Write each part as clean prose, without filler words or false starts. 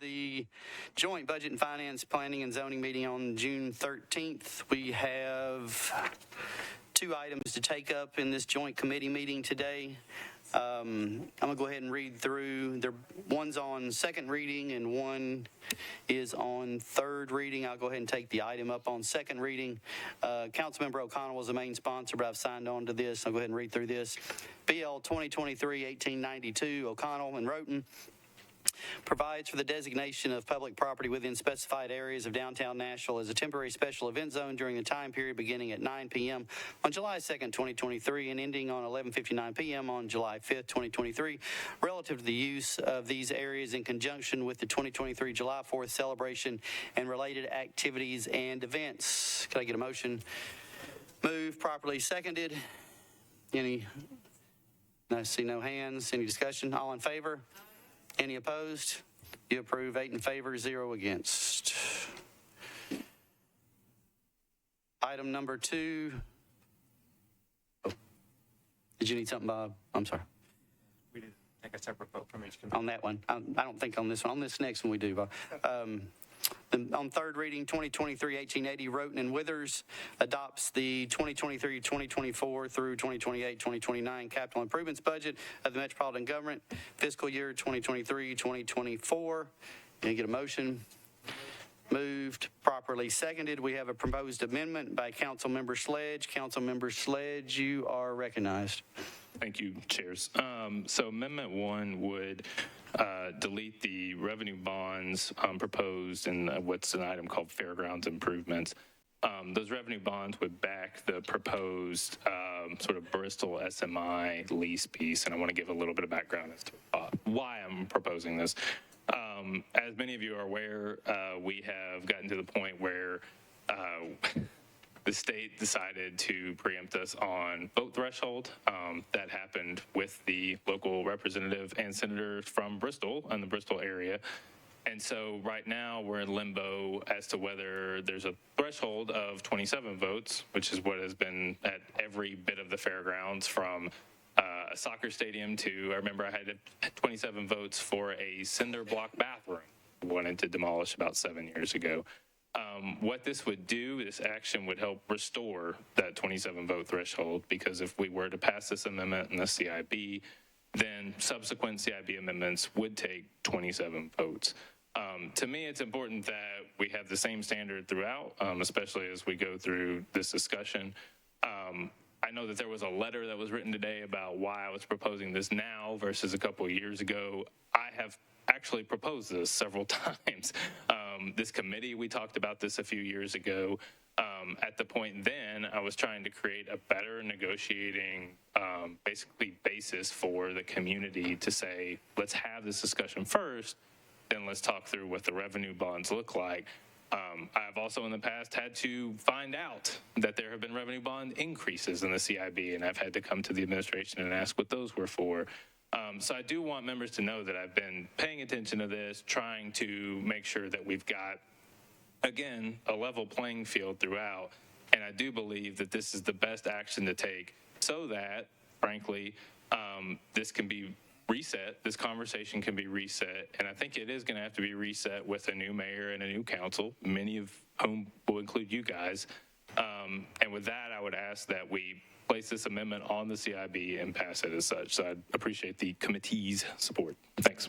The joint budget and finance planning and zoning meeting on June 13th. We have two items to take up in this joint committee meeting today. I'm going to go ahead and read through. One's on second reading and one is on third reading. I'll go ahead and take the item up on second reading. Councilmember O'Connell was the main sponsor, but I've signed on to this. I'll go ahead and read through this. BL 2023-1892, O'Connell and Roten, provides for the designation of public property within specified areas of downtown Nashville as a temporary special event zone during the time period beginning at 9 p.m. on July 2nd, 2023, and ending on 11:59 p.m. on July 5th, 2023, relative to the use of these areas in conjunction with the 2023 July 4th celebration and related activities and events. Could I get a motion? Move. Properly seconded. I see no hands. Any discussion? All in favor? Any opposed? You approve. 8 in favor, 0 against. Item number 2. Oh. Did you need something, Bob? I'm sorry. We did take a separate vote from each committee. On that one. I don't think on this one. On this next one we do, Bob. On third reading, 2023-1880, Roten and Withers adopts the 2023-2024 through 2028-2029 capital improvements budget of the Metropolitan Government, fiscal year 2023-2024. Can I get a motion? Moved. Properly seconded. We have a proposed amendment by Councilmember Sledge. Councilmember Sledge, you are recognized. Thank you, chairs. So Amendment 1 would delete the revenue bonds proposed in what's an item called Fairgrounds Improvements. Those revenue bonds would back the proposed sort of Bristol SMI lease piece, and I want to give a little bit of background as to why I'm proposing this. As many of you are aware, we have gotten to the point where the state decided to preempt us on vote threshold. That happened with the local representative and senators from Bristol and the Bristol area. And so right now we're in limbo as to whether there's a threshold of 27 votes, which is what has been at every bit of the fairgrounds, from a soccer stadium to, I remember I had 27 votes for a cinder block bathroom we wanted to demolish about 7 years ago. What this would do, this action would help restore that 27 vote threshold, because if we were to pass this amendment in the CIB, then subsequent CIB amendments would take 27 votes. To me, it's important that we have the same standard throughout, especially as we go through this discussion. I know that there was a letter that was written today about why I was proposing this now versus a couple of years ago. I have actually proposed this several times. This committee, we talked about this a few years ago. At the point then, I was trying to create a better negotiating basically basis for the community to say, let's have this discussion first, then let's talk through what the revenue bonds look like. I've also in the past had to find out that there have been revenue bond increases in the CIB, and I've had to come to the administration and ask what those were for. So I do want members to know that I've been paying attention to this, trying to make sure that we've got, again, a level playing field throughout. And I do believe that this is the best action to take so that, frankly, this can be reset, this conversation can be reset, and I think it is going to have to be reset with a new mayor and a new council, many of whom will include you guys. And with that, I would ask that we place this amendment on the CIB and pass it as such. So I'd appreciate the committee's support. Thanks.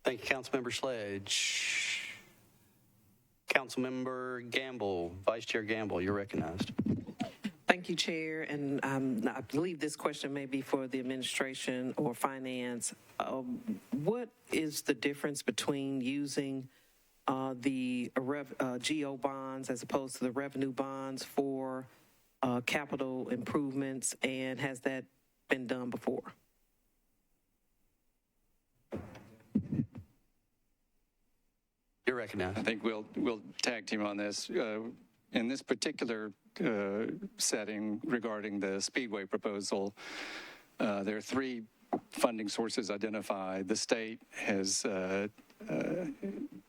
Thank you, Councilmember Sledge. Councilmember Gamble, Vice Chair Gamble, you're recognized. Thank you, Chair, and I believe this question may be for the administration or finance. What is the difference between using the GO bonds as opposed to the revenue bonds for capital improvements, and has that been done before? You're recognized. I think we'll tag team on this. In this particular setting regarding the Speedway proposal, there are 3 funding sources identified. The state has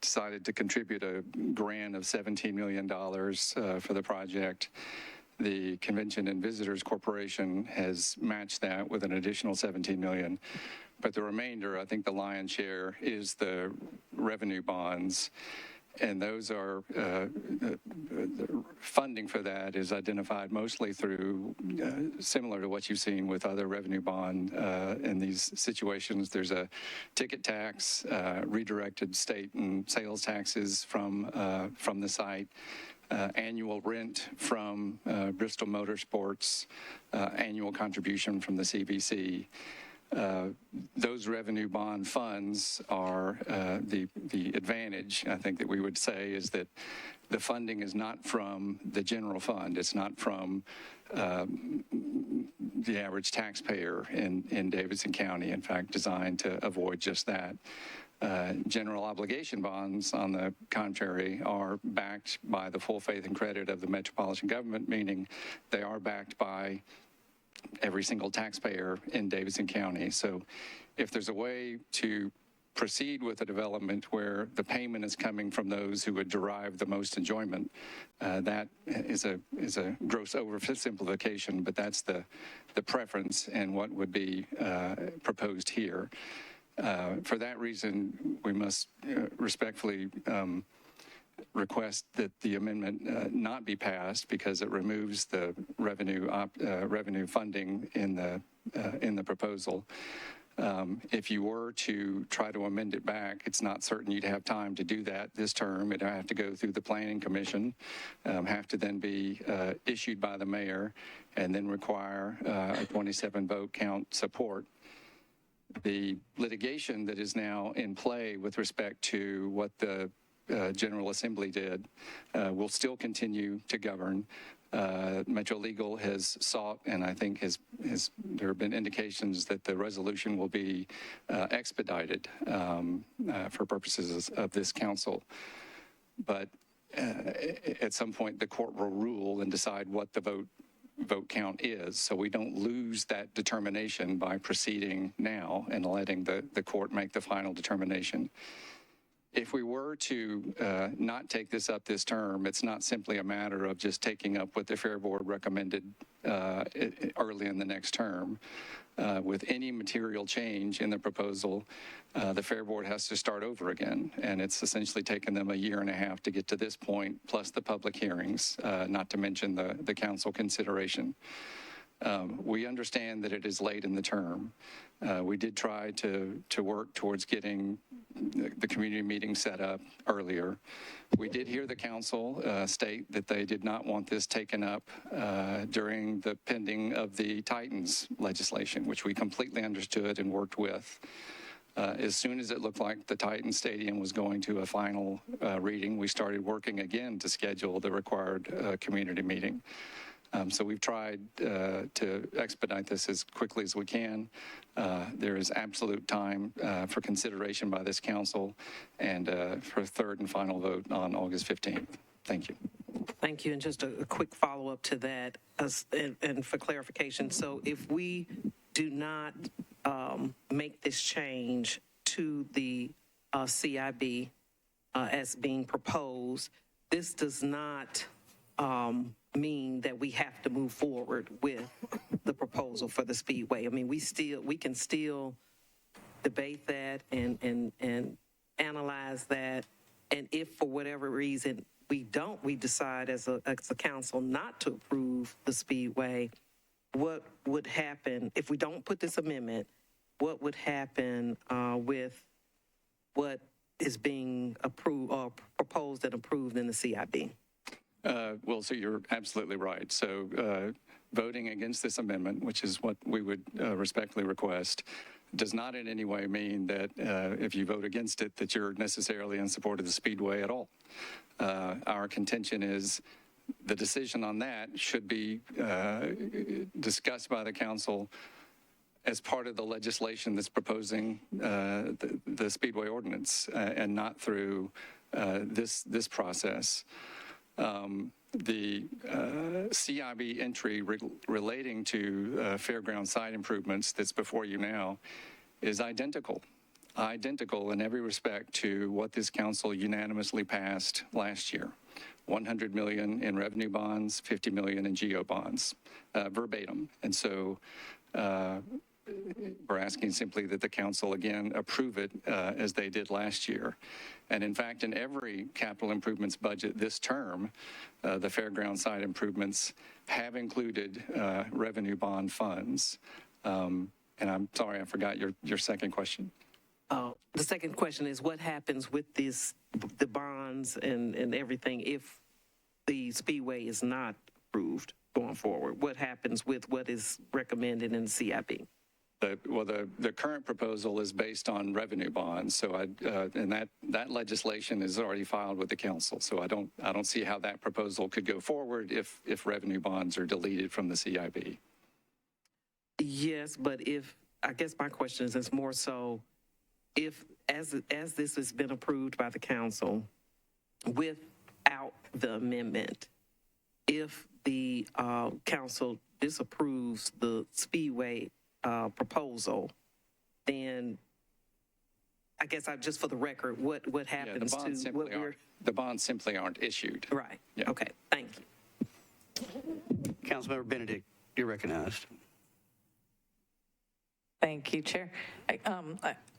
decided to contribute a grant of $17 million for the project. The Convention and Visitors Corporation has matched that with an additional $17 million. But the remainder, I think the lion's share, is the revenue bonds. And those are, the funding for that is identified mostly through, similar to what you've seen with other revenue bond in these situations. There's a ticket tax, redirected state and sales taxes from the site, annual rent from Bristol Motorsports, annual contribution from the CBC. Those revenue bond funds are the advantage, I think, that we would say is that the funding is not from the general fund. It's not from the average taxpayer in Davidson County, in fact, designed to avoid just that. General obligation bonds, on the contrary, are backed by the full faith and credit of the metropolitan government, meaning they are backed by every single taxpayer in Davidson County. So if there's a way to proceed with a development where the payment is coming from those who would derive the most enjoyment, that is a gross oversimplification, but that's the preference and what would be proposed here. For that reason, we must respectfully request that the amendment not be passed because it removes the revenue funding in the proposal. If you were to try to amend it back, it's not certain you'd have time to do that this term. It'd have to go through the Planning Commission, have to then be issued by the mayor, and then require a 27 vote count support. The litigation that is now in play with respect to what the General Assembly did will still continue to govern. Metro Legal has sought, and I think there have been indications that the resolution will be expedited for purposes of this council. But at some point, the court will rule and decide what the vote count is, so we don't lose that determination by proceeding now and letting the court make the final determination. If we were to not take this up this term, it's not simply a matter of just taking up what the Fair Board recommended early in the next term. With any material change in the proposal, the Fair Board has to start over again, and it's essentially taken them a year and a half to get to this point, plus the public hearings, not to mention the council consideration. We understand that it is late in the term. We did try to work towards getting the community meeting set up earlier. We did hear the council state that they did not want this taken up during the pending of the Titans legislation, which we completely understood and worked with. As soon as it looked like the Titan Stadium was going to a final reading, we started working again to schedule the required community meeting. So we've tried to expedite this as quickly as we can. There is absolute time for consideration by this council and for a third and final vote on August 15th. Thank you. Thank you. And just a quick follow-up to that, and for clarification. So if we do not make this change to the CIB as being proposed, this does not mean that we have to move forward with the proposal for the Speedway. I mean, we can still debate that and analyze that. And if for whatever reason we decide as a council not to approve the Speedway, what would happen if we don't put this amendment? What would happen with what is being approved or proposed and approved in the CIB? Well, so you're absolutely right. So voting against this amendment, which is what we would respectfully request, does not in any way mean that if you vote against it, that you're necessarily in support of the Speedway at all. Our contention is the decision on that should be discussed by the council as part of the legislation that's proposing the Speedway ordinance and not through this process. The CIB entry relating to fairground site improvements that's before you now is identical in every respect to what this council unanimously passed last year. 100 million in revenue bonds, 50 million in geo bonds, verbatim. And so we're asking simply that the council again approve it as they did last year. And in fact, in every capital improvements budget this term, the fairground side improvements have included revenue bond funds. And I'm sorry, I forgot your second question. The second question is what happens with the bonds and everything if the Speedway is not approved going forward? What happens with what is recommended in the CIP? The current proposal is based on revenue bonds, so and that legislation is already filed with the council. So I don't see how that proposal could go forward if revenue bonds are deleted from the CIP. Yes, but I guess my question is it's more so if as this has been approved by the council without the amendment, if the council disapproves the Speedway proposal, then I guess just for the record, what happens to what we're... The bonds simply aren't issued. Right. Yeah. Okay, thank you. Councilmember Benedict, you're recognized. Thank you, Chair.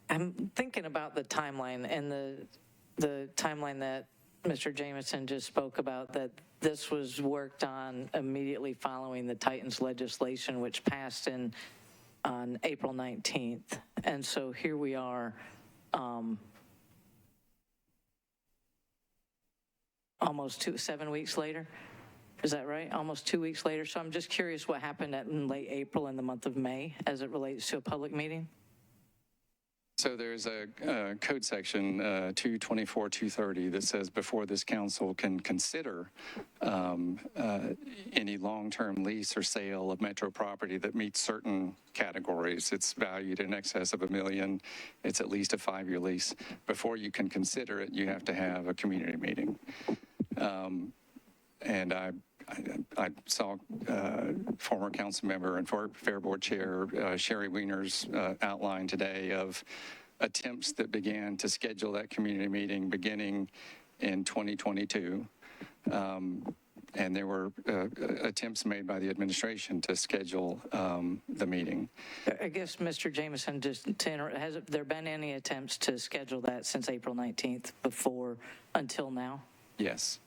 I'm thinking about the timeline and the timeline that Mr. Jameson just spoke about, that this was worked on immediately following the Titans legislation, which passed on April 19th. And so here we are almost 7 weeks later. Is that right? Almost 2 weeks later. So I'm just curious what happened in late April and the month of May as it relates to a public meeting. So there's a code section 224-230 that says before this council can consider any long-term lease or sale of metro property that meets certain categories. It's valued in excess of $1 million. It's at least a 5-year lease. Before you can consider it, you have to have a community meeting. And I saw former council member and Fair Board Chair Sherry Wiener's outline today of attempts that began to schedule that community meeting beginning in 2022. And there were attempts made by the administration to schedule the meeting. I guess, Mr. Jameson, has there been any attempts to schedule that since April 19th until now? Yes.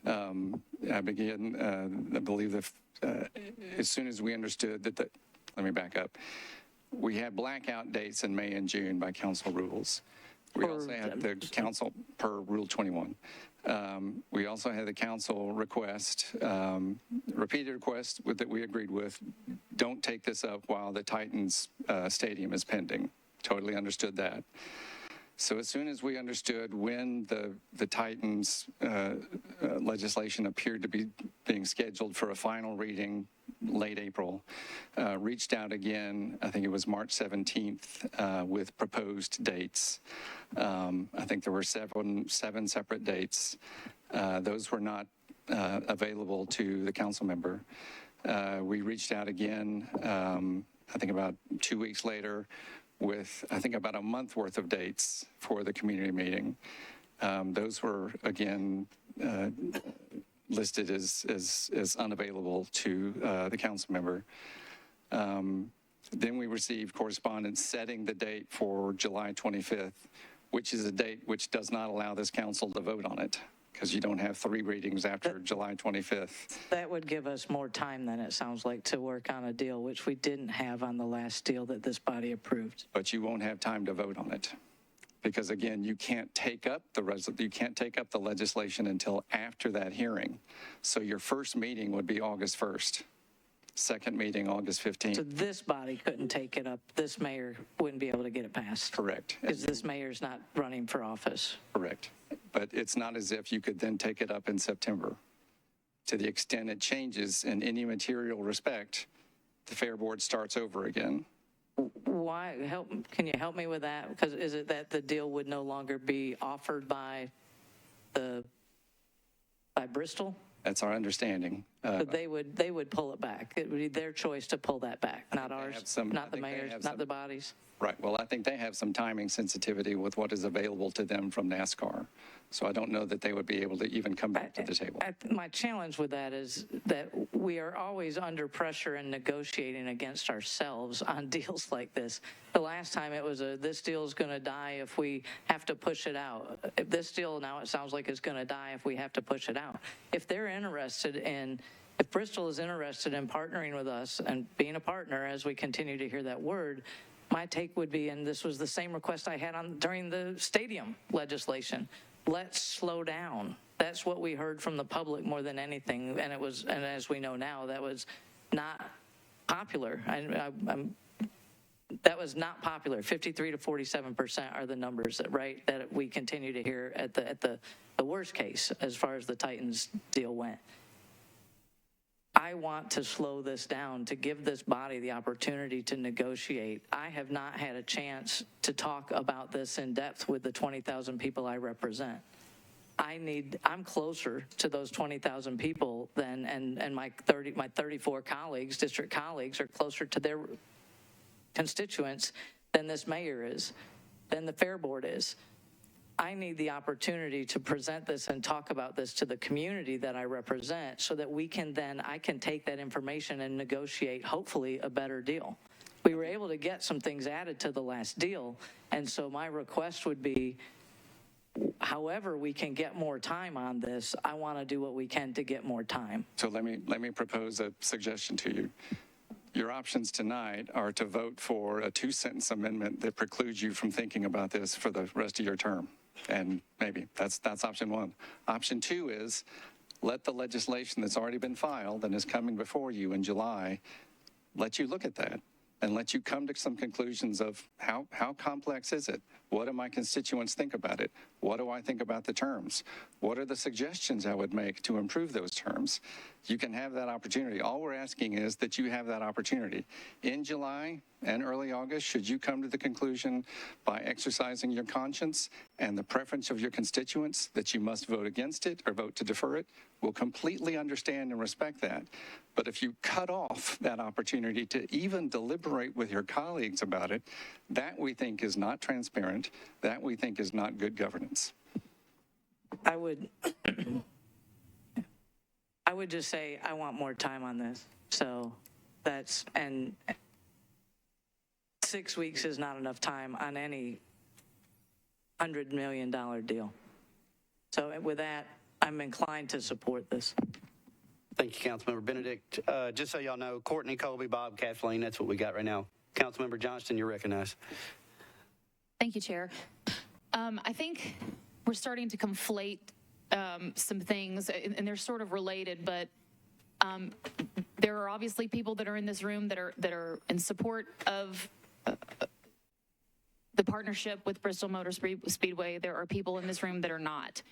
I believe that as soon as we understood that let me back up. We had blackout dates in May and June by council rules. We also had the council per Rule 21. We also had the council request, repeated request that we agreed with, don't take this up while the Titans stadium is pending. Totally understood that. So as soon as we understood when the Titans legislation appeared to be being scheduled for a final reading late April, reached out again, I think it was March 17th, with proposed dates. I think there were seven separate dates. Those were not available to the council member. We reached out again, I think about 2 weeks later, with, I think, about a month worth of dates for the community meeting. Those were, again, listed as unavailable to the council member. Then we received correspondence setting the date for July 25th, which is a date which does not allow this council to vote on it, because you don't have 3 readings after July 25th. That would give us more time then, it sounds like, to work on a deal, which we didn't have on the last deal that this body approved. But you won't have time to vote on it, because again, you can't take up the legislation until after that hearing. So your first meeting would be August 1st. Second meeting, August 15th. So this body couldn't take it up. This mayor wouldn't be able to get it passed. Correct. Because this mayor's not running for office. Correct. But it's not as if you could then take it up in September. To the extent it changes in any material respect, the Fair Board starts over again. Why? Can you help me with that? Because is it that the deal would no longer be offered by Bristol? That's our understanding. But they would pull it back. It would be their choice to pull that back, not ours, not the mayor's, not the bodies. Right. Well, I think they have some timing sensitivity with what is available to them from NASCAR. So I don't know that they would be able to even come back to the table. My challenge with that is that we are always under pressure and negotiating against ourselves on deals like this. The last time it was this deal is going to die if we have to push it out. If this deal now it sounds like it's going to die if we have to push it out. If they're interested in, if Bristol is interested in partnering with us and being a partner as we continue to hear that word, my take would be, and this was the same request I had during the stadium legislation, let's slow down. That's what we heard from the public more than anything, and as we know now, that was not popular. That was not popular. 53 to 47% are the numbers that we continue to hear at the worst case as far as the Titans deal went. I want to slow this down to give this body the opportunity to negotiate. I have not had a chance to talk about this in depth with the 20,000 people I represent. I'm closer to those 20,000 people than, and my 34 colleagues, district colleagues, are closer to their constituents than this mayor is, than the Fair Board is. I need the opportunity to present this and talk about this to the community that I represent so that I can take that information and negotiate, hopefully, a better deal. We were able to get some things added to the last deal, and so my request would be, however we can get more time on this, I want to do what we can to get more time. So let me propose a suggestion to you. Your options tonight are to vote for a 2-sentence amendment that precludes you from thinking about this for the rest of your term. And maybe that's option one. Option two is let the legislation that's already been filed and is coming before you in July, let you look at that and let you come to some conclusions of how complex is it? What do my constituents think about it? What do I think about the terms? What are the suggestions I would make to improve those terms? You can have that opportunity. All we're asking is that you have that opportunity. In July and early August, should you come to the conclusion by exercising your conscience and the preference of your constituents that you must vote against it or vote to defer it, we'll completely understand and respect that. But if you cut off that opportunity to even deliberate with your colleagues about it, that we think is not transparent, that we think is not good governance. I would just say I want more time on this. So and 6 weeks is not enough time on any $100 million deal. So with that, I'm inclined to support this. Thank you, Councilmember Benedict. Just so y'all know, Courtney, Colby, Bob, Kathleen, that's what we got right now. Councilmember Johnston, you're recognized. Thank you, Chair. I think we're starting to conflate some things, and they're sort of related, but there are obviously people that are in this room that are in support of the partnership with Bristol Motor Speedway. There are people in this room that are not.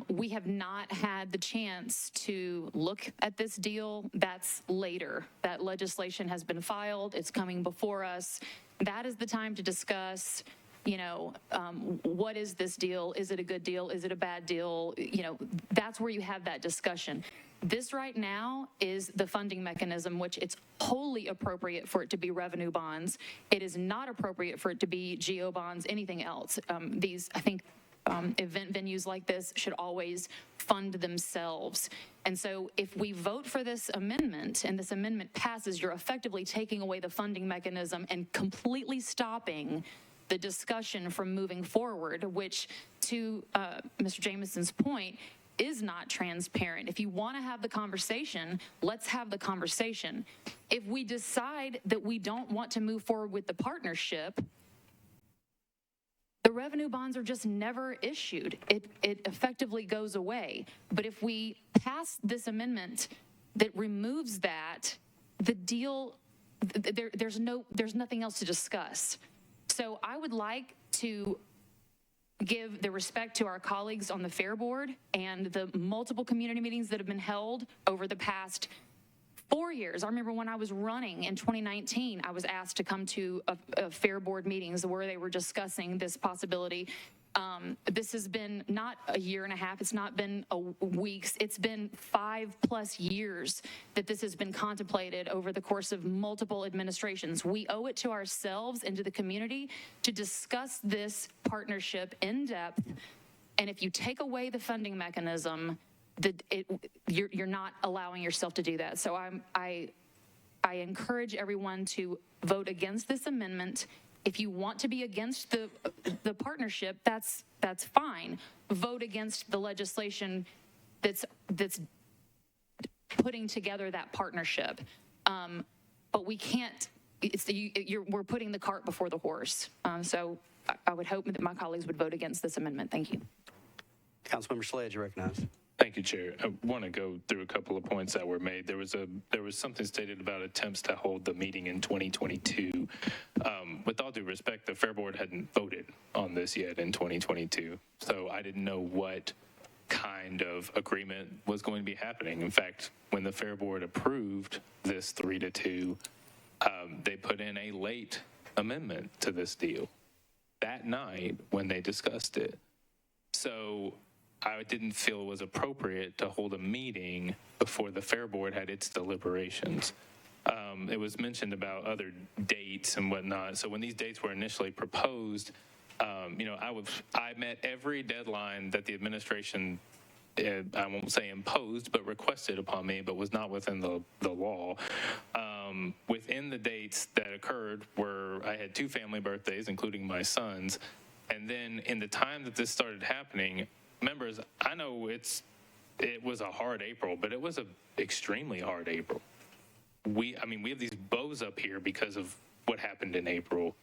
We have not had the chance to look at this deal. That's later. That legislation has been filed. It's coming before us. That is the time to discuss, what is this deal? Is it a good deal? Is it a bad deal? That's where you have that discussion. This right now is the funding mechanism, which it's wholly appropriate for it to be revenue bonds. It is not appropriate for it to be GO bonds, anything else. I think, event venues like this should always fund themselves. And so if we vote for this amendment and this amendment passes, you're effectively taking away the funding mechanism and completely stopping the discussion from moving forward, which, to Mr. Jameson's point, is not transparent. If you want to have the conversation, let's have the conversation. If we decide that we don't want to move forward with the partnership, the revenue bonds are just never issued. It effectively goes away. But if we pass this amendment that removes that, the deal, there's nothing else to discuss. So I would like to give the respect to our colleagues on the Fair Board and the multiple community meetings that have been held over the past 4 years. I remember when I was running in 2019, I was asked to come to a Fair Board meetings where they were discussing this possibility. This has been not a year and a half. It's not been weeks. It's been 5+ years that this has been contemplated over the course of multiple administrations. We owe it to ourselves and to the community to discuss this partnership in depth. And if you take away the funding mechanism, you're not allowing yourself to do that. So I encourage everyone to vote against this amendment. If you want to be against the partnership, that's fine. Vote against the legislation that's putting together that partnership. But we can't. We're putting the cart before the horse. So I would hope that my colleagues would vote against this amendment. Thank you. Councilmember Sledge, you recognized. Thank you, Chair. I want to go through a couple of points that were made. There was something stated about attempts to hold the meeting in 2022. With all due respect, the Fair Board hadn't voted on this yet in 2022, so I didn't know what kind of agreement was going to be happening. In fact, when the Fair Board approved this 3-2, they put in a late amendment to this deal that night when they discussed it. So I didn't feel it was appropriate to hold a meeting before the Fair Board had its deliberations. It was mentioned about other dates and whatnot. So when these dates were initially proposed, I met every deadline that the administration, I won't say imposed, but requested upon me, but was not within the law. Within the dates that occurred I had 2 family birthdays, including my son's. And then in the time that this started happening, members, I know it was a hard April, but it was an extremely hard April. We have these bows up here because of what happened in April.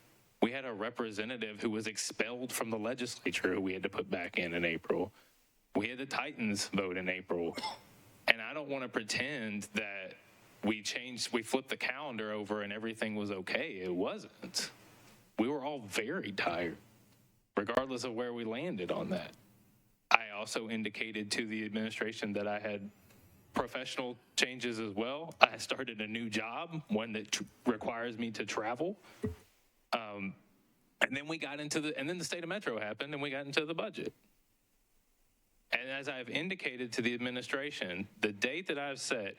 We had a representative who was expelled from the legislature who we had to put back in April. We had the Titans vote in April. And I don't want to pretend that we flipped the calendar over and everything was okay. It wasn't. We were all very tired, regardless of where we landed on that. I also indicated to the administration that I had professional changes as well. I started a new job, one that requires me to travel. And then we got into and then the state of Metro happened and we got into the budget. And as I've indicated to the administration, the date that I've set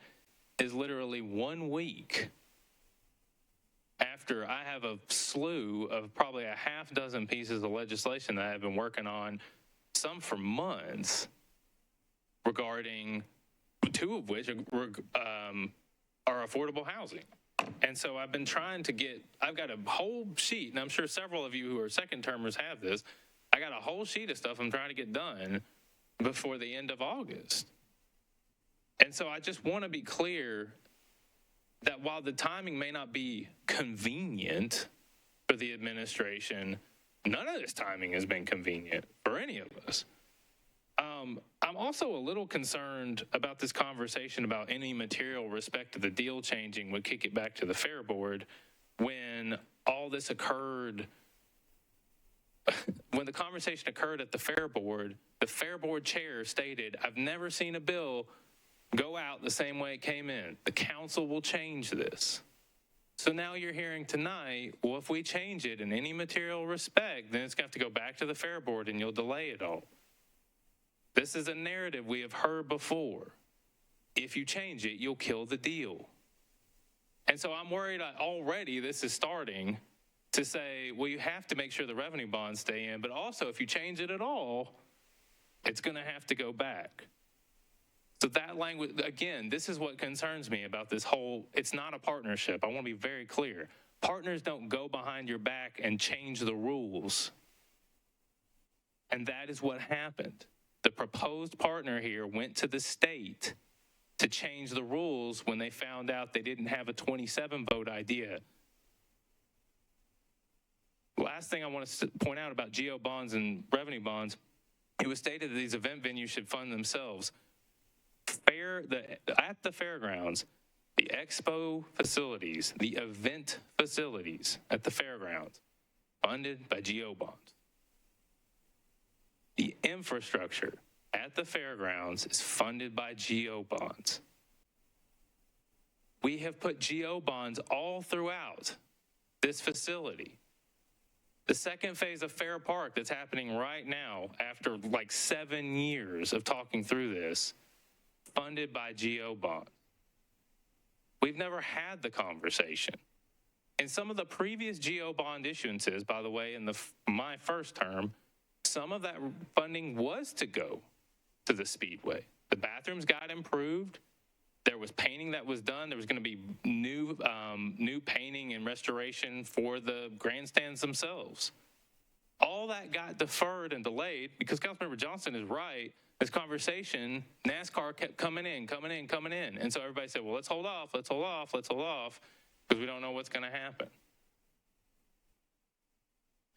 is literally 1 week after I have a slew of probably a half dozen pieces of legislation that I've been working on, some for months, regarding 2 of which are affordable housing. And so I've been trying to I've got a whole sheet, and I'm sure several of you who are second termers have this. I got a whole sheet of stuff I'm trying to get done before the end of August. And so I just want to be clear that while the timing may not be convenient for the administration, none of this timing has been convenient for any of us. I'm also a little concerned about this conversation about any material respect to the deal changing would kick it back to the Fair Board when all this occurred. When the conversation occurred at the Fair Board chair stated, "I've never seen a bill go out the same way it came in. The council will change this." So now you're hearing tonight, well, if we change it in any material respect, then it's going to have to go back to the Fair Board and you'll delay it all. This is a narrative we have heard before. If you change it, you'll kill the deal. And so I'm worried already this is starting to say, well, you have to make sure the revenue bonds stay in, but also if you change it at all, it's going to have to go back. So that language, again, this is what concerns me about this whole, it's not a partnership. I want to be very clear. Partners don't go behind your back and change the rules. And that is what happened. The proposed partner here went to the state to change the rules when they found out they didn't have a 27 vote idea. Last thing I want to point out about GO bonds and revenue bonds, it was stated that these event venues should fund themselves. At the fairgrounds, the expo facilities, the event facilities at the fairgrounds, funded by GO bonds. The infrastructure at the fairgrounds is funded by GO bonds. We have put GO bonds all throughout this facility. The second phase of Fair Park that's happening right now after like 7 years of talking through this, funded by GO bond. We've never had the conversation. In some of the previous GO bond issuances, by the way, in my first term, some of that funding was to go to the Speedway. The bathrooms got improved. There was painting that was done. There was going to be new painting and restoration for the grandstands themselves. All that got deferred and delayed because Councilmember Johnson is right. This conversation, NASCAR kept coming in. And so everybody said, well, let's hold off, because we don't know what's going to happen.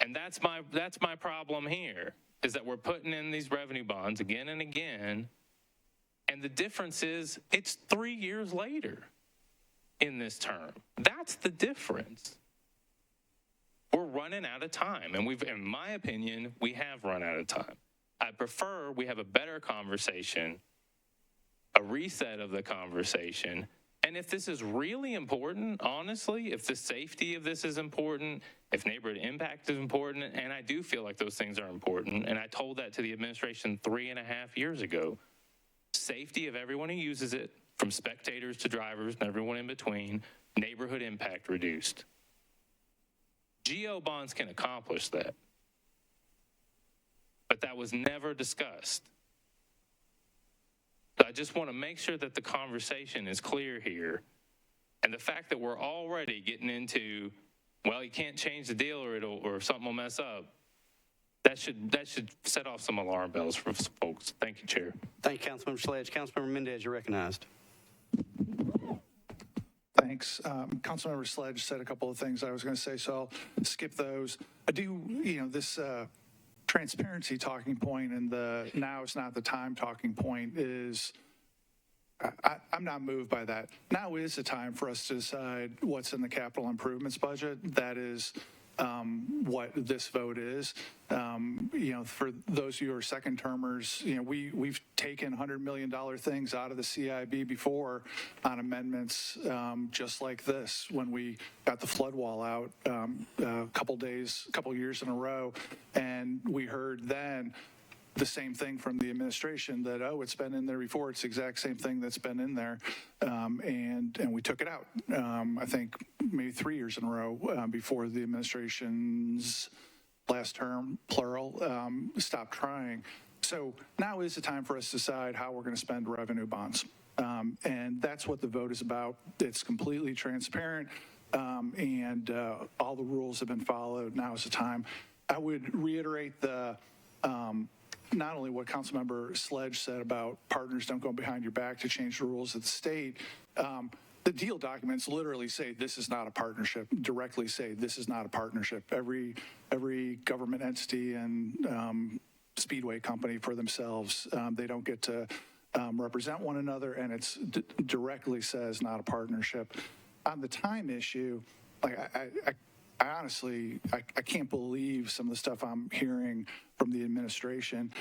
And that's my problem here, is that we're putting in these revenue bonds again and again. And the difference is it's 3 years later in this term. That's the difference. We're running out of time. And in my opinion, we have run out of time. I prefer we have a better conversation, a reset of the conversation. And if this is really important, honestly, if the safety of this is important, if neighborhood impact is important, and I do feel like those things are important, and I told that to the administration 3.5 years ago, safety of everyone who uses it, from spectators to drivers and everyone in between, neighborhood impact reduced. GO bonds can accomplish that. But that was never discussed. So I just want to make sure that the conversation is clear here. And the fact that we're already getting into, well, you can't change the deal or something will mess up, that should set off some alarm bells for folks. Thank you, Chair. Thank you, Councilmember Sledge. Councilmember Mendez, you're recognized. Thanks. Councilmember Sledge said a couple of things I was going to say, so I'll skip those. I do, this transparency talking point and the now is not the time talking point is, I'm not moved by that. Now is the time for us to decide what's in the capital improvements budget. That is what this vote is. For those of you who are second termers, we've taken $100 million things out of the CIB before on amendments just like this when we got the flood wall out a couple years in a row. And we heard then the same thing from the administration that, it's been in there before. It's the exact same thing that's been in there. And we took it out, I think maybe 3 years in a row before the administration's last term, plural, stopped trying. So now is the time for us to decide how we're going to spend revenue bonds. And that's what the vote is about. It's completely transparent and all the rules have been followed. Now is the time. I would reiterate not only what Councilmember Sledge said about partners don't go behind your back to change the rules of the state. The deal documents literally say this is not a partnership, directly say this is not a partnership. Every government entity and speedway company for themselves, they don't get to represent one another, and it's directly says not a partnership. On the time issue, like I honestly, I can't believe some of the stuff I'm hearing from the administration.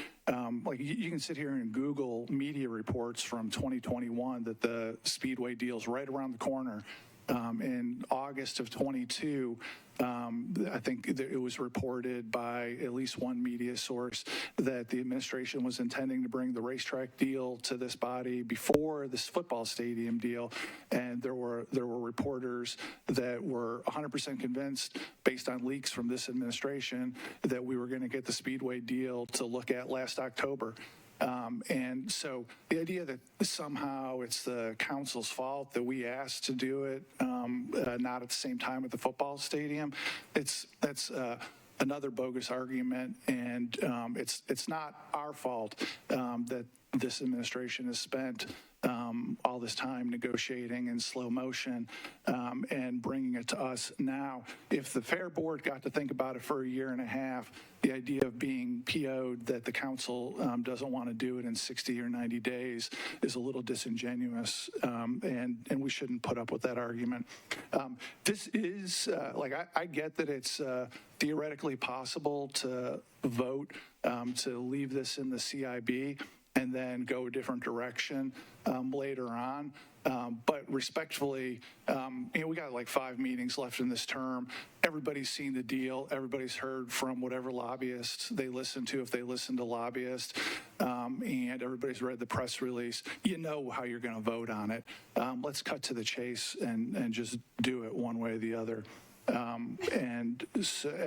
Like you can sit here and Google media reports from 2021 that the Speedway deal's right around the corner. In August of 22, I think it was reported by at least one media source that the administration was intending to bring the racetrack deal to this body before this football stadium deal. And there were reporters that were 100% convinced, based on leaks from this administration, that we were going to get the Speedway deal to look at last October. And so the idea that somehow it's the council's fault that we asked to do it, not at the same time at the football stadium, that's another bogus argument. And it's not our fault that this administration has spent all this time negotiating in slow motion and bringing it to us now. If the Fair Board got to think about it for a year and a half, the idea of being PO'd that the council doesn't want to do it in 60 or 90 days is a little disingenuous, and we shouldn't put up with that argument. This is, I get that it's theoretically possible to vote to leave this in the CIB. and then go a different direction later on. But respectfully, we got like 5 meetings left in this term. Everybody's seen the deal. Everybody's heard from whatever lobbyists they listen to, if they listen to lobbyists, and everybody's read the press release. You know how you're going to vote on it. Let's cut to the chase and just do it one way or the other. And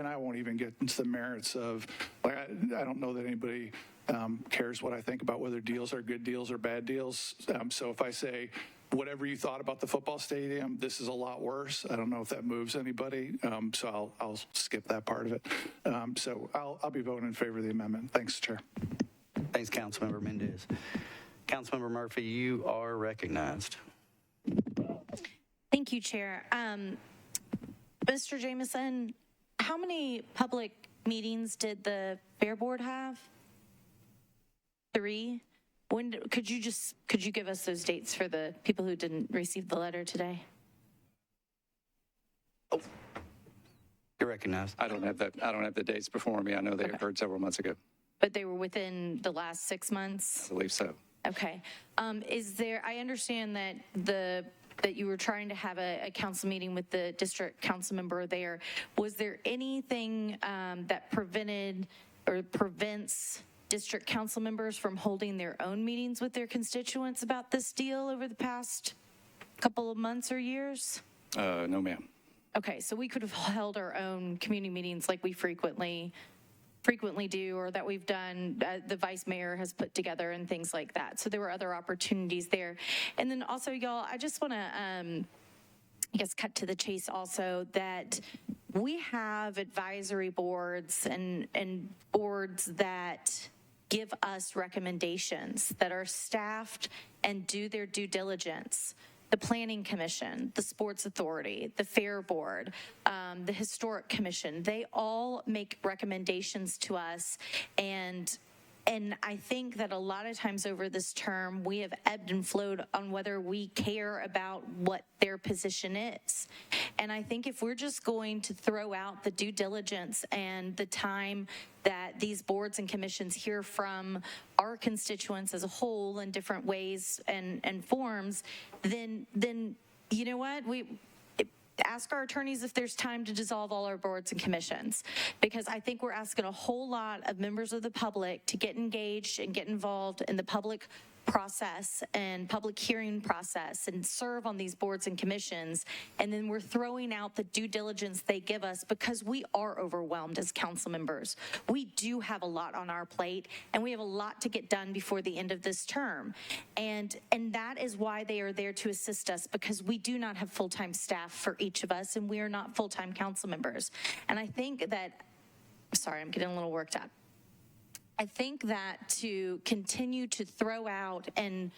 I won't even get into the merits of, like, I don't know that anybody cares what I think about whether deals are good deals or bad deals. So if I say, whatever you thought about the football stadium, this is a lot worse, I don't know if that moves anybody. So I'll skip that part of it. So I'll be voting in favor of the amendment. Thanks, Chair. Thanks, Councilmember Mendez. Councilmember Murphy, you are recognized. Thank you, Chair. Mr. Jameson, how many public meetings did the Fair Board have? 3? When could you give us those dates for the people who didn't receive the letter today? Oh, you're recognized. I don't have the dates before me. I know they occurred several months ago. But they were within the last 6 months? I believe so. Okay. I understand that that you were trying to have a council meeting with the district council member there. Was there anything that prevented or prevents district council members from holding their own meetings with their constituents about this deal over the past couple of months or years? No, ma'am. Okay, so we could have held our own community meetings like we frequently do, or that we've done, the vice mayor has put together and things like that. So there were other opportunities there. And then also, y'all, I just want to, I guess, cut to the chase also that we have advisory boards and boards that give us recommendations that are staffed and do their due diligence. The Planning Commission, the Sports Authority, the Fair Board, the Historic Commission, they all make recommendations to us. And I think that a lot of times over this term, we have ebbed and flowed on whether we care about what their position is. And I think if we're just going to throw out the due diligence and the time that these boards and commissions hear from our constituents as a whole in different ways and forms, then you know what? Ask our attorneys if there's time to dissolve all our boards and commissions, because I think we're asking a whole lot of members of the public to get engaged and get involved in the public process and public hearing process and serve on these boards and commissions. And then we're throwing out the due diligence they give us because we are overwhelmed as council members. We do have a lot on our plate and we have a lot to get done before the end of this term. And that is why they are there to assist us, because we do not have full-time staff for each of us and we are not full-time council members. And I think that, sorry, I'm getting a little worked up. I think that to continue to throw out and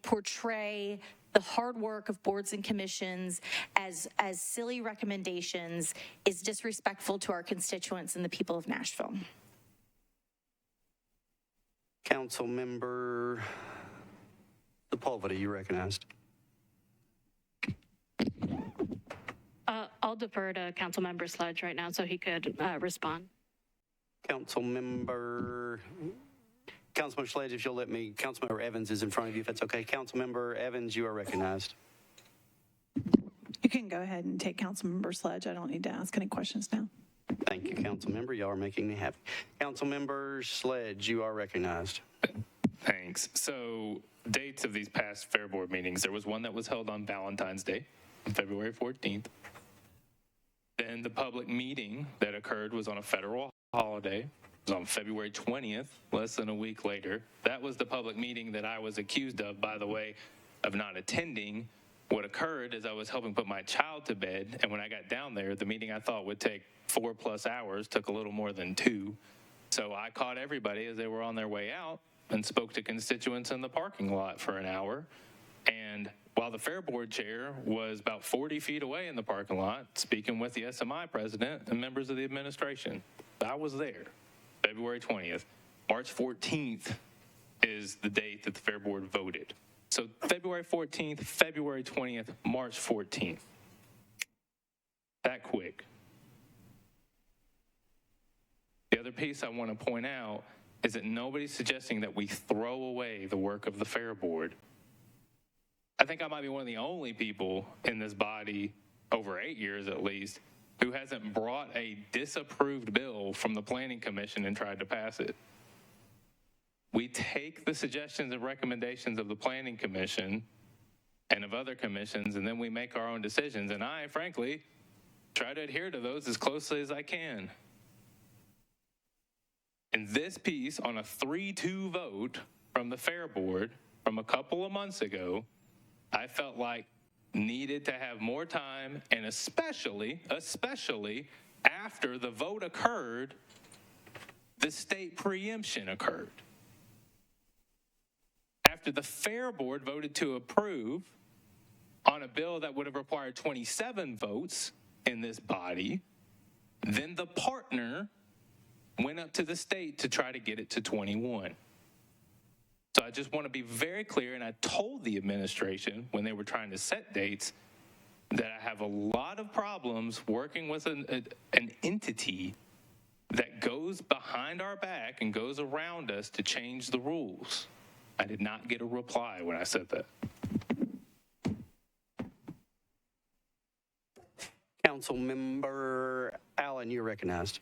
portray the hard work of boards and commissions as silly recommendations is disrespectful to our constituents and the people of Nashville. Councilmember Sepulveda, you recognized. I'll defer to Councilmember Sledge right now so he could respond. Councilmember Sledge, if you'll let me, Councilmember Evans is in front of you, if that's okay. Councilmember Evans, you are recognized. You can go ahead and take Councilmember Sledge. I don't need to ask any questions now. Thank you, Councilmember. Y'all are making me happy. Councilmember Sledge, you are recognized. Thanks. So dates of these past Fair Board meetings, there was one that was held on Valentine's Day, on February 14th. Then the public meeting that occurred was on a federal holiday. It was on February 20th, less than a week later. That was the public meeting that I was accused of, by the way, of not attending. What occurred is I was helping put my child to bed, and when I got down there, the meeting I thought would take 4+ hours took a little more than 2. So I caught everybody as they were on their way out and spoke to constituents in the parking lot for an hour. And while the Fair Board chair was about 40 feet away in the parking lot, speaking with the SMI president and members of the administration, I was there, February 20th. March 14th is the date that the Fair Board voted. So February 14th, February 20th, March 14th. That quick. The other piece I want to point out is that nobody's suggesting that we throw away the work of the Fair Board. I think I might be one of the only people in this body, over 8 years at least, who hasn't brought a disapproved bill from the Planning Commission and tried to pass it. We take the suggestions and recommendations of the Planning Commission and of other commissions, and then we make our own decisions. And I, frankly, try to adhere to those as closely as I can. And this piece, on a 3-2 vote from the Fair Board from a couple of months ago, I felt like needed to have more time, and especially after the vote occurred, the state preemption occurred. After the Fair Board voted to approve on a bill that would have required 27 votes in this body, then the partner went up to the state to try to get it to 21. So I just want to be very clear, and I told the administration when they were trying to set dates that I have a lot of problems working with an entity that goes behind our back and goes around us to change the rules. I did not get a reply when I said that. Councilmember Allen, you're recognized.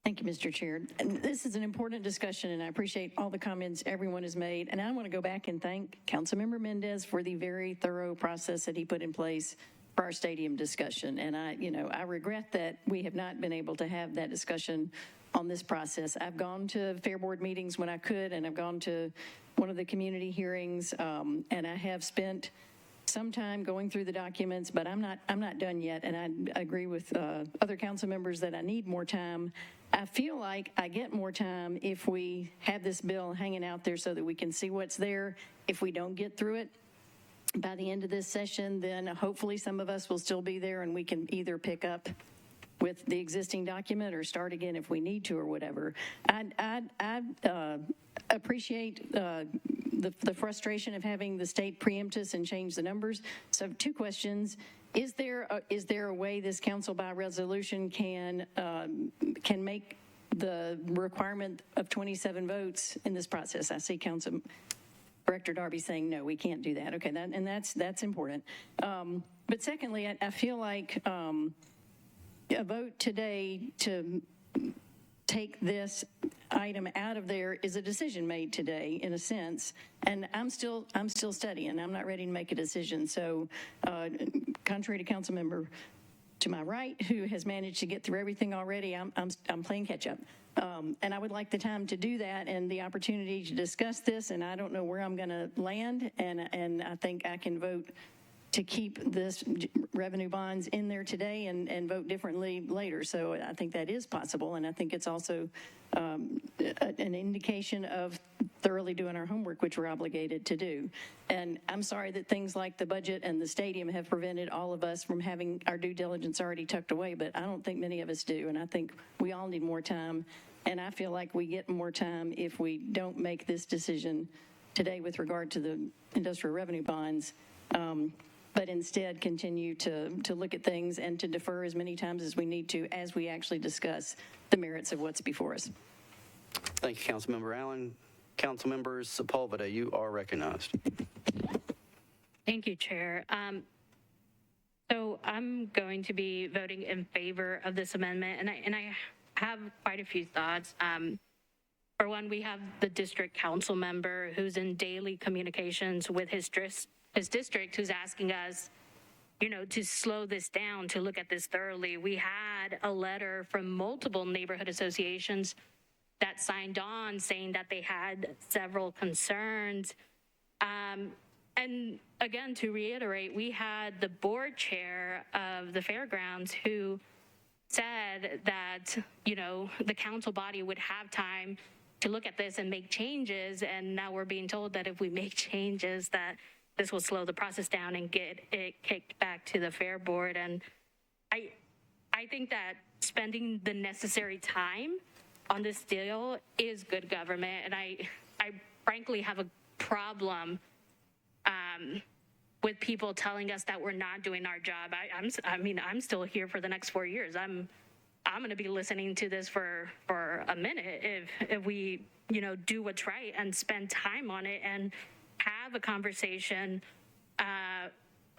Thank you, Mr. Chair. And this is an important discussion, and I appreciate all the comments everyone has made. And I want to go back and thank Councilmember Mendez for the very thorough process that he put in place for our stadium discussion. And I regret that we have not been able to have that discussion on this process. I've gone to Fair Board meetings when I could, and I've gone to one of the community hearings, and I have spent some time going through the documents, but I'm not done yet. And I agree with other council members that I need more time. I feel like I get more time if we have this bill hanging out there so that we can see what's there. If we don't get through it by the end of this session, then hopefully some of us will still be there, and we can either pick up with the existing document or start again if we need to or whatever. I appreciate the frustration of having the state preempt us and change the numbers. So 2 questions. Is there a way this council by resolution can make the requirement of 27 votes in this process? I see Council Director Darby saying, no, we can't do that. Okay, that's important. But secondly, I feel like a vote today to take this item out of there is a decision made today, in a sense, and I'm still studying. I'm not ready to make a decision. So, contrary to council member to my right, who has managed to get through everything already, I'm playing catch up. And I would like the time to do that and the opportunity to discuss this. And I don't know where I'm going to land. And I think I can vote to keep this revenue bonds in there today and vote differently later. So I think that is possible. And I think it's also an indication of thoroughly doing our homework, which we're obligated to do. And I'm sorry that things like the budget and the stadium have prevented all of us from having our due diligence already tucked away, but I don't think many of us do. And I think we all need more time. And I feel like we get more time if we don't make this decision today with regard to the industrial revenue bonds. But instead continue to look at things and to defer as many times as we need to as we actually discuss the merits of what's before us. Thank you, Councilmember Allen. Councilmember Sepulveda, you are recognized. Thank you, Chair. So I'm going to be voting in favor of this amendment, and I have quite a few thoughts. For one, we have the district council member who's in daily communications with his district, who's asking us, to slow this down, to look at this thoroughly. We had a letter from multiple neighborhood associations that signed on saying that they had several concerns. And again, to reiterate, we had the board chair of the fairgrounds who said that, the council body would have time to look at this and make changes. And now we're being told that if we make changes, that this will slow the process down and get it kicked back to the Fair Board. And I think that spending the necessary time on this deal is good government. And I frankly have a problem with people telling us that we're not doing our job. I'm still here for the next 4 years. I'm I'm going to be listening to this for a minute if we, do what's right and spend time on it and have a conversation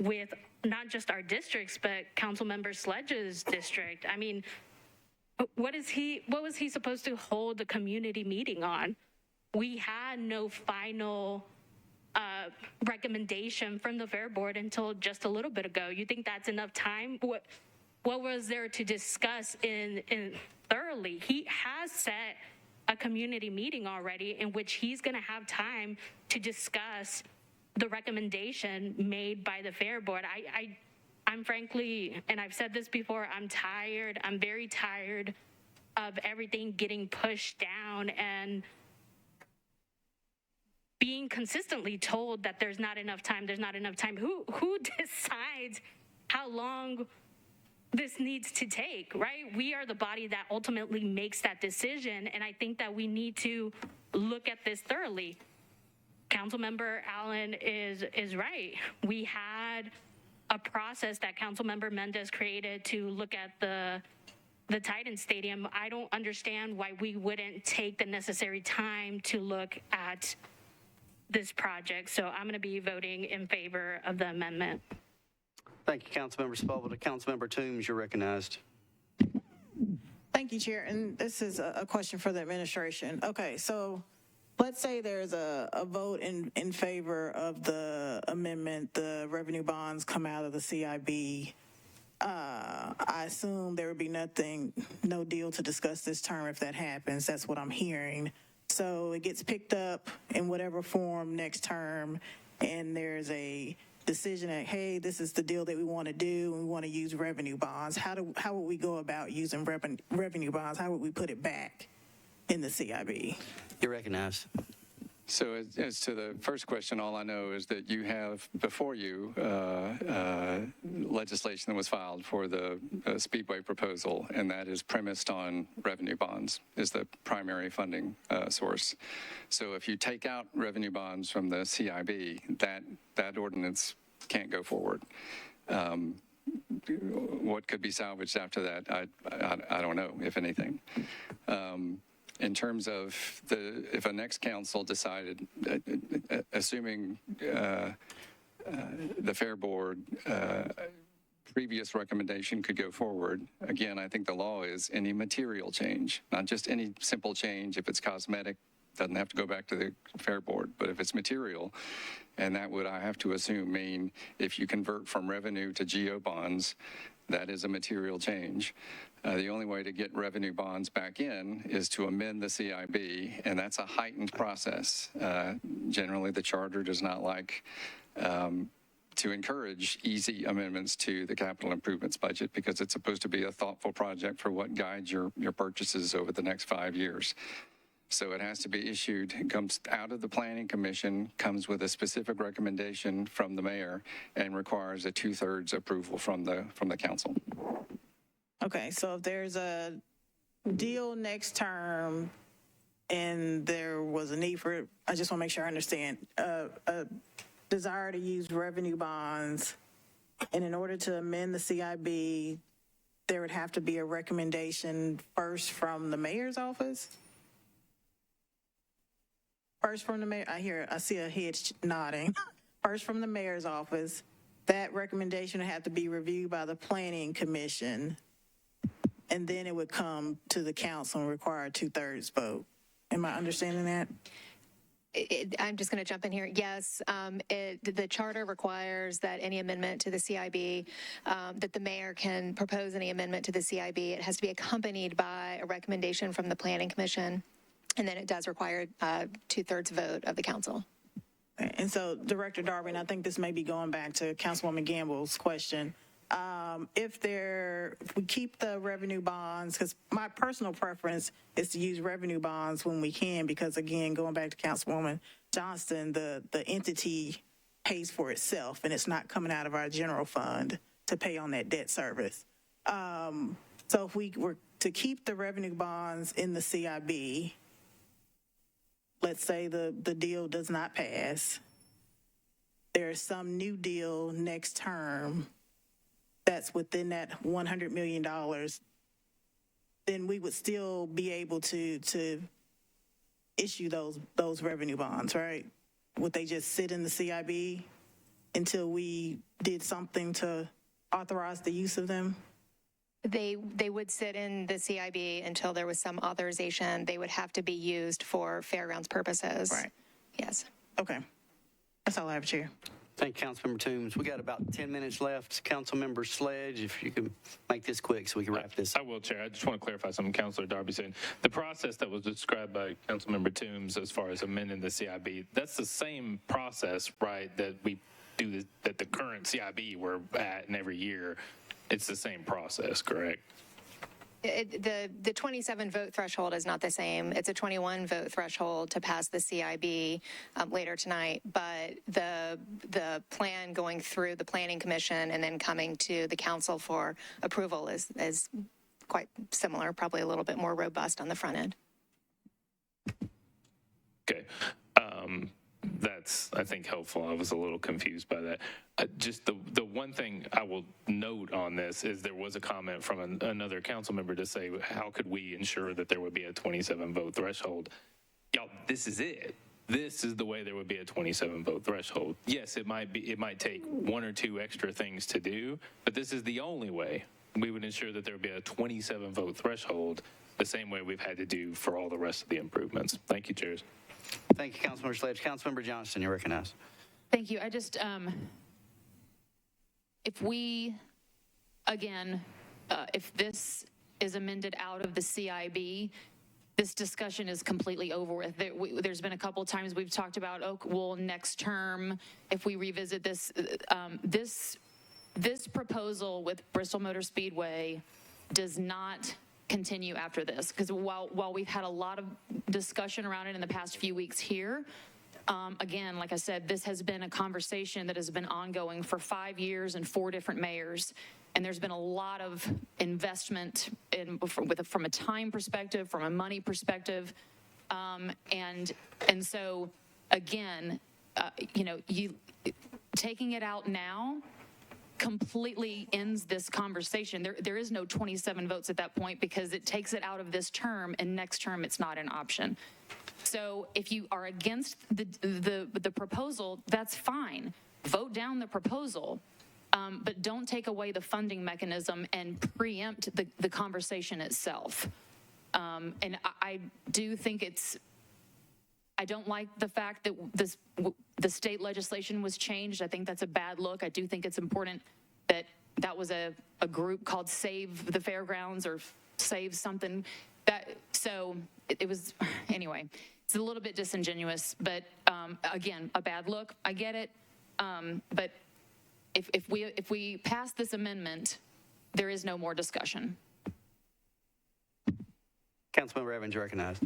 with not just our districts, but Councilmember Sledge's district. I mean, what was he supposed to hold the community meeting on? We had no final recommendation from the Fair Board until just a little bit ago. You think that's enough time? What was there to discuss in thoroughly? He has set a community meeting already in which he's going to have time to discuss the recommendation made by the Fair Board. I'm frankly, and I've said this before, I'm tired. I'm very tired of everything getting pushed down and being consistently told that there's not enough time, there's not enough time. Who decides how long this needs to take, right? We are the body that ultimately makes that decision, and I think that we need to look at this thoroughly. Councilmember Allen is right. We had a process that Councilmember Mendez created to look at the Titan Stadium. I don't understand why we wouldn't take the necessary time to look at this project. So I'm going to be voting in favor of the amendment. Thank you, Councilmember Spalville. Councilmember Toombs, you're recognized. Thank you, Chair. And this is a question for the administration. Okay, so let's say there's a vote in favor of the amendment, the revenue bonds come out of the CIB. I assume there would be no deal to discuss this term if that happens. That's what I'm hearing. So it gets picked up in whatever form next term, and there's a decision that, hey, this is the deal that we want to do, and we want to use revenue bonds. How would we go about using revenue bonds? How would we put it back in the CIB? You're recognized. So as to the first question, all I know is that you have before you legislation that was filed for the Speedway proposal, and that is premised on revenue bonds is the primary funding source. So if you take out revenue bonds from the CIB, that ordinance can't go forward. What could be salvaged after that, I don't know, if anything. In terms of if a next council decided, assuming the Fair Board previous recommendation could go forward, again, I think the law is any material change, not just any simple change. If it's cosmetic, doesn't have to go back to the Fair Board, but if it's material, and that would, I have to assume, mean if you convert from revenue to GO bonds, that is a material change. The only way to get revenue bonds back in is to amend the CIB, and that's a heightened process. Generally, the charter does not like to encourage easy amendments to the capital improvements budget because it's supposed to be a thoughtful project for what guides your purchases over the next 5 years. So it has to be issued, comes out of the Planning Commission, comes with a specific recommendation from the mayor, and requires a 2/3 approval from the council. Okay, so if there's a deal next term and there was a need for it, I just want to make sure I understand, a desire to use revenue bonds, and in order to amend the CIB, there would have to be a recommendation first from the mayor's office? First from the mayor, I see a head nodding. First from the mayor's office, that recommendation would have to be reviewed by the Planning Commission, and then it would come to the council and require a 2/3 vote. Am I understanding that? I'm just going to jump in here. Yes, the charter requires that any amendment to the CIB, that the mayor can propose any amendment to the CIB. It has to be accompanied by a recommendation from the Planning Commission, and then it does require a 2/3 vote of the council. And so, Director Darby, and I think this may be going back to Councilwoman Gamble's question, if we keep the revenue bonds, because my personal preference is to use revenue bonds when we can, because again, going back to Councilwoman Johnston, the entity pays for itself, and it's not coming out of our general fund to pay on that debt service. So if we were to keep the revenue bonds in the CIB, let's say the deal does not pass, there's some new deal next term that's within that $100 million, then we would still be able to issue those revenue bonds, right? Would they just sit in the CIB until we did something to authorize the use of them? They would sit in the CIB until there was some authorization. They would have to be used for fairgrounds purposes. Right. Yes. Okay. That's all I have, Chair. Thank you, Councilmember Toombs. We got about 10 minutes left. Councilmember Sledge, if you can make this quick so we can wrap this I will, Chair. I just want to clarify something Councilor Darby said. The process that was described by Councilmember Toombs as far as amending the CIB, that's the same process, right, that we do that the current CIB we're at and every year. It's the same process, correct? The 27 vote threshold is not the same. It's a 21 vote threshold to pass the CIB later tonight, but the plan going through the Planning Commission and then coming to the council for approval is quite similar, probably a little bit more robust on the front end. Okay. That's, I think, helpful. I was a little confused by that. Just the one thing I will note on this is there was a comment from another council member to say, how could we ensure that there would be a 27 vote threshold? Y'all, this is it. This is the way there would be a 27 vote threshold. Yes, it might take one or two extra things to do, but this is the only way we would ensure that there would be a 27 vote threshold, the same way we've had to do for all the rest of the improvements. Thank you, Chairs. Thank you, Councilmember Sledge. Councilmember Johnston, you're recognized. Thank you. I just, if we, again, if this is amended out of the CIB, this discussion is completely over with. There's been a couple of times we've talked about, oh, well, next term, if we revisit this, this proposal with Bristol Motor Speedway does not continue after this, because while we've had a lot of discussion around it in the past few weeks here, again, like I said, this has been a conversation that has been ongoing for 5 years and 4 different mayors, and there's been a lot of investment from a time perspective, from a money perspective, and so again, taking it out now completely ends this conversation. There is no 27 votes at that point because it takes it out of this term, and next term it's not an option. So if you are against the proposal, that's fine. Vote down the proposal, but don't take away the funding mechanism and preempt the conversation itself. And I do think I don't like the fact that the state legislation was changed. I think that's a bad look. I do think it's important that was a group called Save the Fairgrounds or Save something. So it was, anyway, it's a little bit disingenuous, but again, a bad look. I get it. But if we pass this amendment, there is no more discussion. Councilmember Evans, you're recognized.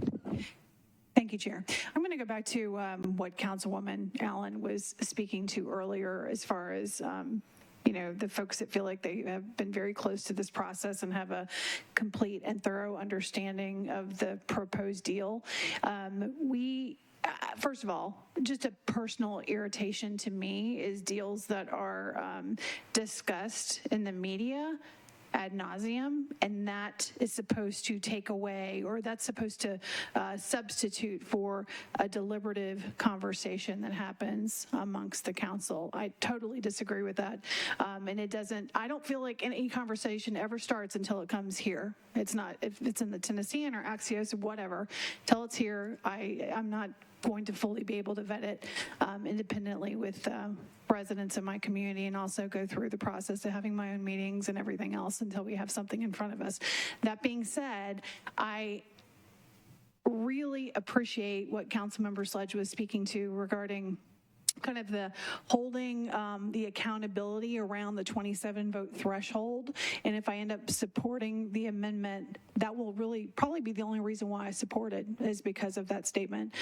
Thank you, Chair. I'm going to go back to what Councilwoman Allen was speaking to earlier as far as, the folks that feel like they have been very close to this process and have a complete and thorough understanding of the proposed deal. First of all, just a personal irritation to me is deals that are discussed in the media ad nauseum, and that is supposed to take away, or that's supposed to substitute for a deliberative conversation that happens amongst the council. I totally disagree with that. And I don't feel like any conversation ever starts until it comes here. It's not, if it's in the Tennessean or Axios or whatever, till it's here, I'm not going to fully be able to vet it independently with residents in my community, and also go through the process of having my own meetings and everything else until we have something in front of us. That being said, I really appreciate what Councilmember Sledge was speaking to regarding kind of the holding the accountability around the 27 vote threshold. And if I end up supporting the amendment, that will really probably be the only reason why I support it, is because of that statement.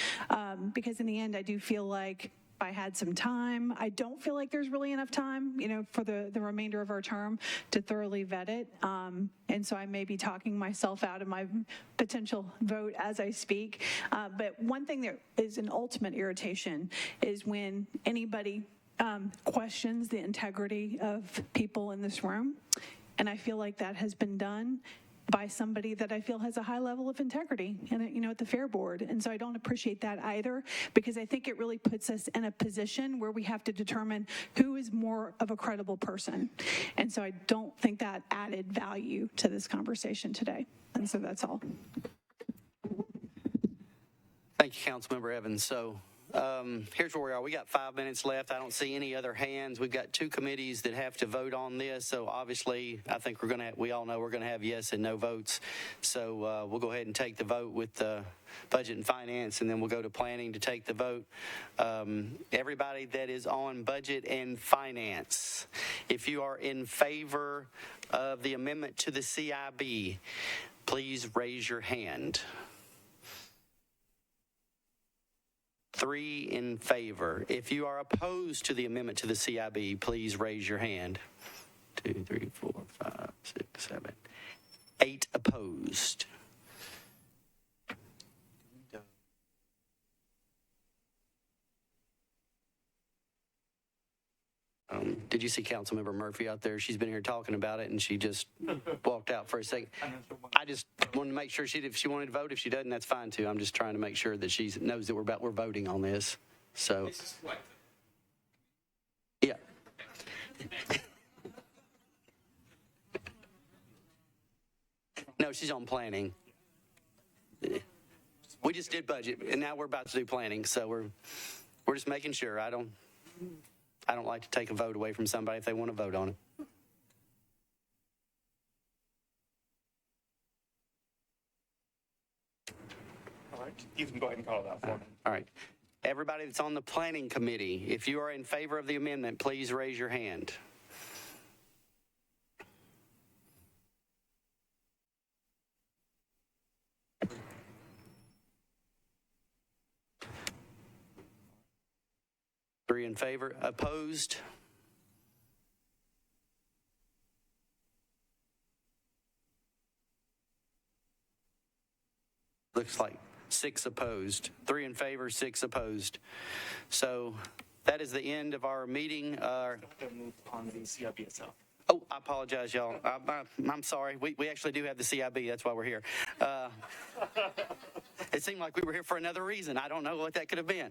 Because in the end, I do feel like I had some time. I don't feel like there's really enough time, for the remainder of our term to thoroughly vet it. And so I may be talking myself out of my potential vote as I speak. But one thing that is an ultimate irritation is when anybody questions the integrity of people in this room. And I feel like that has been done. by somebody that I feel has a high level of integrity and, you know, at the Fair Board. And so I don't appreciate that either, because I think it really puts us in a position where we have to determine who is more of a credible person. And so I don't think that added value to this conversation today. And so that's all. Thank you, Councilmember Evans. So here's where we are. We got 5 minutes left. I don't see any other hands. We've got 2 committees that have to vote on this. So obviously, I think we all know we're going to have yes and no votes. So we'll go ahead and take the vote with the Budget and Finance, and then we'll go to Planning to take the vote. Everybody that is on Budget and Finance, if you are in favor of the amendment to the CIB, please raise your hand. 3 in favor. If you are opposed to the amendment to the CIB, please raise your hand. 2, 3, 4, 5, 6, 7, 8 opposed. Did you see Councilmember Murphy out there? She's been here talking about it, and she just walked out for a second. I just wanted to make sure if she wanted to vote. If she doesn't, that's fine too. I'm just trying to make sure that she knows that we're voting on this. So, yeah. No, she's on planning. We just did budget, and now we're about to do planning. So we're just making sure. I don't like to take a vote away from somebody if they want to vote on it. All right, you can go ahead and call it out for me. All right. Everybody that's on the Planning Committee, if you are in favor of the amendment, please raise your hand. Three in favor. Opposed? Looks like 6 opposed. 3 in favor, 6 opposed. So that is the end of our meeting. To move on the CIB itself. Oh, I apologize, y'all. I'm sorry. We actually do have the CIB. That's why we're here. It seemed like we were here for another reason. I don't know what that could have been.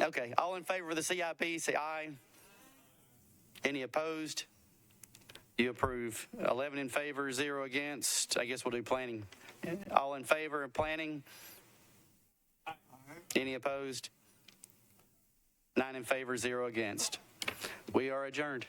Okay, all in favor of the CIP, say aye. Any opposed? You approve. 11 in favor, 0 against. I guess we'll do planning. All in favor of planning? Any opposed? 9 in favor, 0 against. We are adjourned.